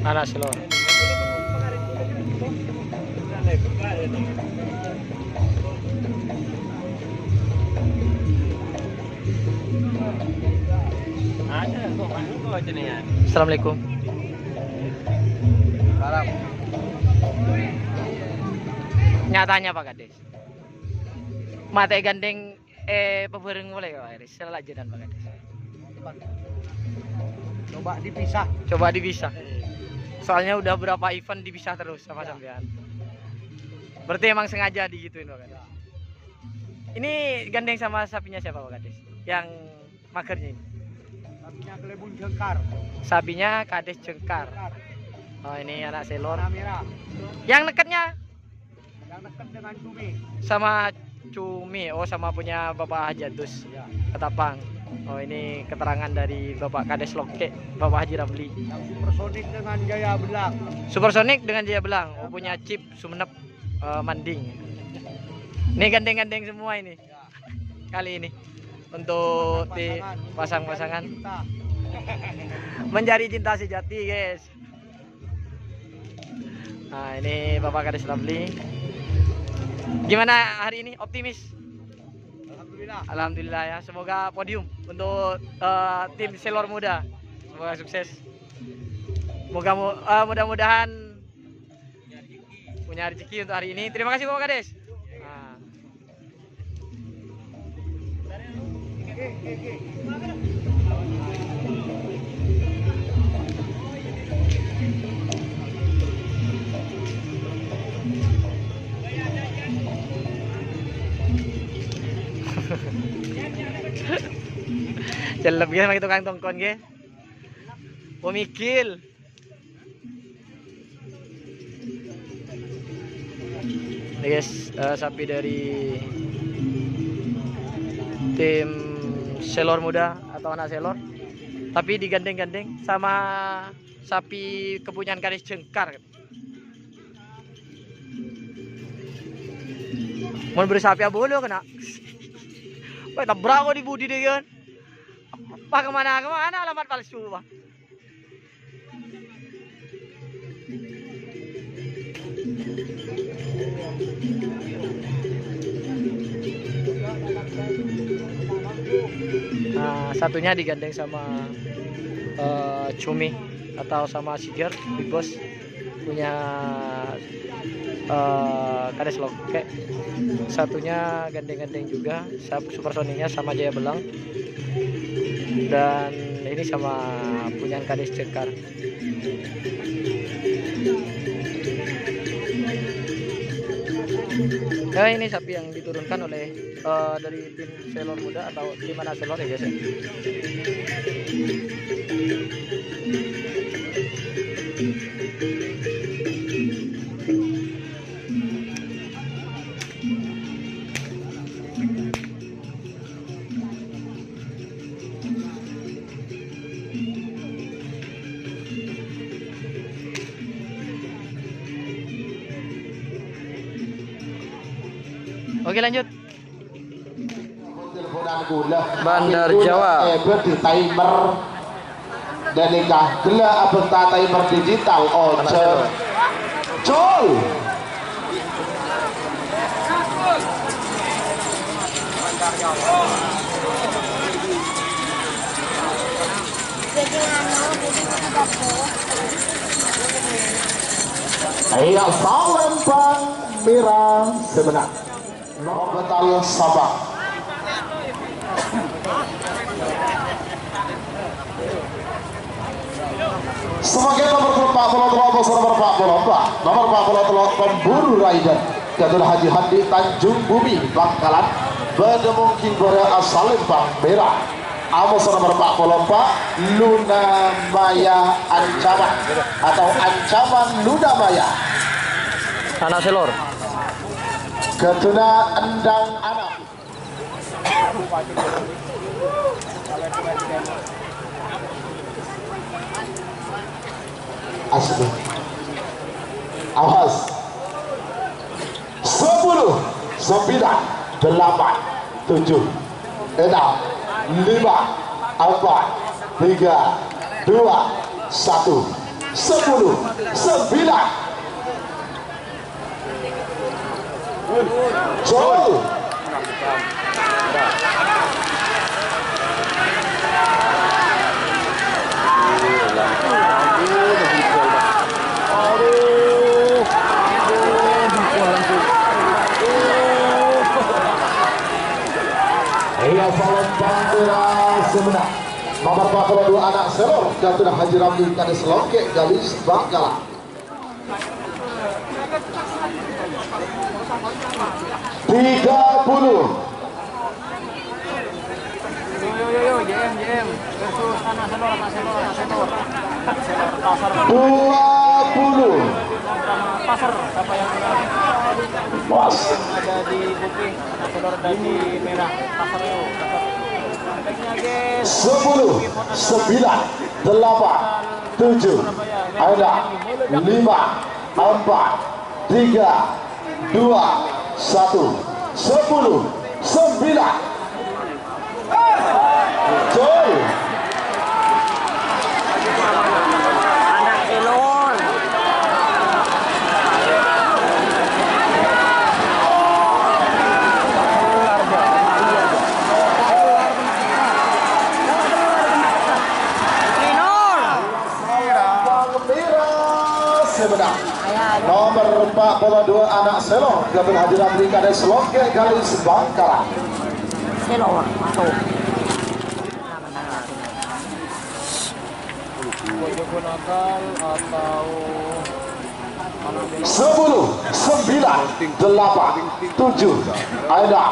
Anak selor. Assalamualaikum. Salam. Nyatanya Pak Kades. Mate gandeng pebereng mulai Pak Kades. Salah jalan Pak Kades. Coba dipisah. Coba dipisah. Soalnya udah berapa event dipisah terus sama sampean. Berarti emang sengaja digituin Pak Kades. Ini gandeng sama sapinya siapa Pak Kades? Yang magernya ini. Sapinya Kelebun Jengkar. Sapinya Kades Jengkar. Oh ini anak selor. Warna merah. Yang nekatnya Yang dekat dengan Cumi. sama Cumi. Oh sama punya Bapak Hajatus Ya. Ketapang. Oh ini keterangan dari Bapak Kades Loke, Bapak Haji Ramli. Yang supersonik dengan Jaya Belang. Supersonik dengan Jaya Belang. Oh punya chip Sumenep Manding. Ini gandeng-gandeng semua ini. Ya. Kali ini untuk di pasang-pasangan Cinta. mencari cinta sejati guys. Nah ini Bapak Kades Ramli. Gimana hari ini, optimis? Alhamdulillah. Alhamdulillah ya, semoga podium untuk tim selor muda, semoga sukses. Mudah-mudahan punya rezeki untuk hari ini. Terima kasih Bapak Kades. Nah. Celep gitu tukang tongkon ge. Pemikil. Ini guys, sapi dari tim selor muda atau anak selor, tapi digandeng-gandeng sama sapi kepunyaan Kades Jengkar. Mau beri sapi abolo kena. Wah, tabrak kok di budi deh kan. Pak kemana alamat palsu Pak. Nah, satunya digandeng sama Cumi atau sama Siger Big Boss punya Kades Loke. Satunya gandeng-gandeng juga supersoniknya sama Jaya Belang, dan ini sama punya Kades Jengkar. Nah, ini sapi yang diturunkan oleh dari tim selor muda atau tim anak selor ya guys ya. Oke lanjut. Bandar Jawa. Di timer dan nikah gila abenta timer digital ojo. Col. Ayo Palembang Mira sebenarnya. Betal Sabah. Sebagai nomor 44 nomor 44 pemburu rider Gatot Haji Hadi Tanjung Bumi Bangkalan Bedemung King Korea asal Lembang Merah. Amos nomor 44 Luna Maya Ancaman atau Ancaman Luna Maya. Anak selor. Ketuna Endang Anak. Asli. Awas. 10, 9, 8, 7, 6, 5, 4, 3, 2, 1. 4, 3, 2, 1, 10, 9. Joel. Iya, salam Bandera Semenang. Nomor 42 anak Selor Gatuna Haji Ramli Kades Longke Galis Bangkalan. 30. JM versus anak Selor, anak Selor, anak Selor. Selor pasar 20. pasar apa yang Mas. ada di putih, anak Selor ada di merah. Pasar itu, pasar. Baiknya guys. 10, 9, 8, 7, ada 5, 4, 3, 2, 1, 10, 9. Joy. Anak Selor. Semenang. Nomor 42 anak Selor Gatuna Haji Ramli Kades Longke Galis Bangkalan. Selor masuk. Pojok nakal atau 10, 9, 8, 7, ada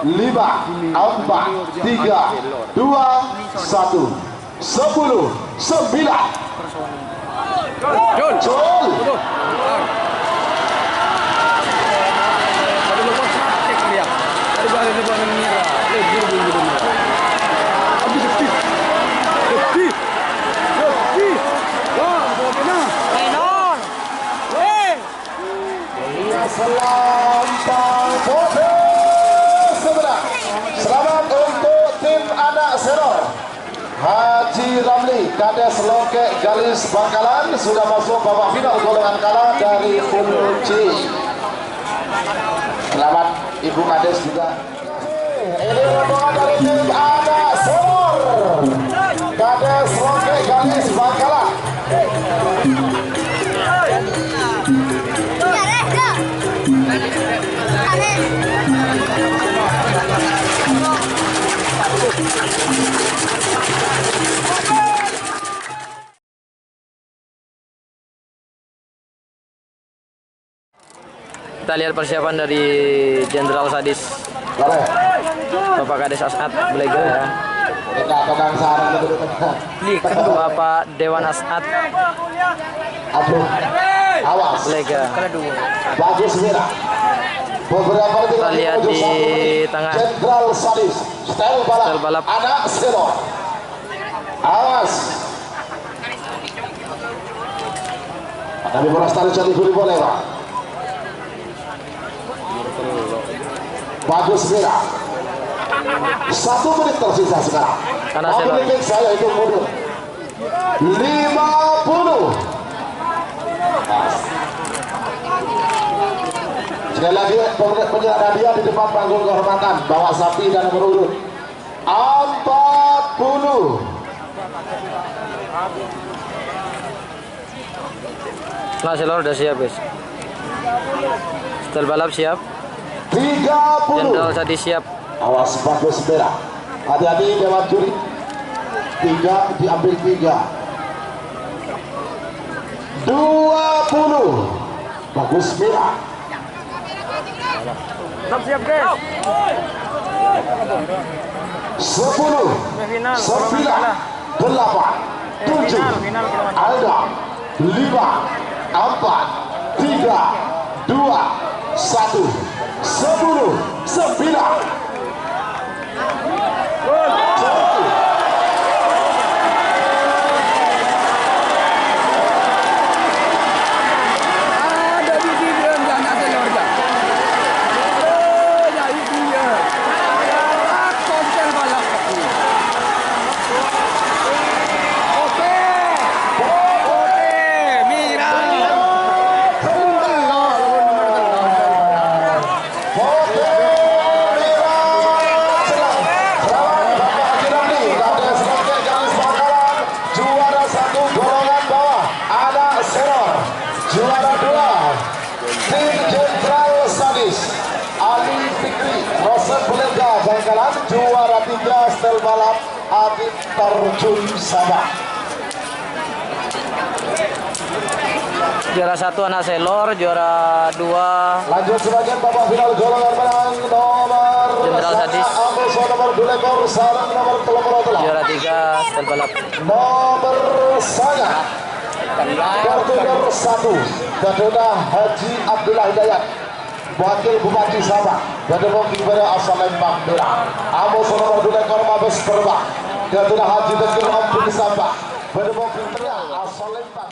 5, 4, 3, 2, 1, 10, 9. Jol. Selamat untuk tim anak Selor Haji Ramli Kades Longke Galis Bangkalan sudah masuk babak final golongan kalah dari pool C. Selamat Ibu Kades juga. Ini rombongan dari tim anak Selor Kades Longke Galis Bangkalan. Kita lihat persiapan dari Jenderal Sadis Boleh. Bapak Kades As'ad Belega ya. Kita pegang sarang dulu. Bapak Dewan As'ad Aduh. Awas. Belega. Bagus merah. Beberapa Kita lihat di tengah Jenderal Sadis Style balap anak Selor. Awas. Kami merastari jadi boleh Pak. Bagus merah. 1 menit tersisa sekarang. Karena Selor. Saya itu mundur. 50. Sekali lagi penyerang dia di depan panggung kehormatan bawa sapi dan nomor urut 40. Nah, Selor udah siap guys. Setel balap siap. 30. Jenderal Sadis siap. Awas bagus merah. Hati-hati Dewan Juri. 3 diambil 3. 20. Bagus merah. siap guys. 10, 9, 8, 7, ada 5, 4, 3, 2, 1, 10, 9. Tarjun Sabah. Juara 1 anak selor, juara 2 Lanjut sebagian babak final golongan menang nomor Jenderal Sadis. Amos nomor 2 ekor sarang nomor 3. juara 3 setel balap. Nomor saya kartu nomor 1 Dadona Haji Abdullah Hidayat, Wakil Bupati Sabah, Gademong Kimbara asal Lembang Merah. Amos nomor 2 ekor Mabes Terbang, Dadona Haji Teguh Ampun Sabah, Gademong Kimbara asal Lembang.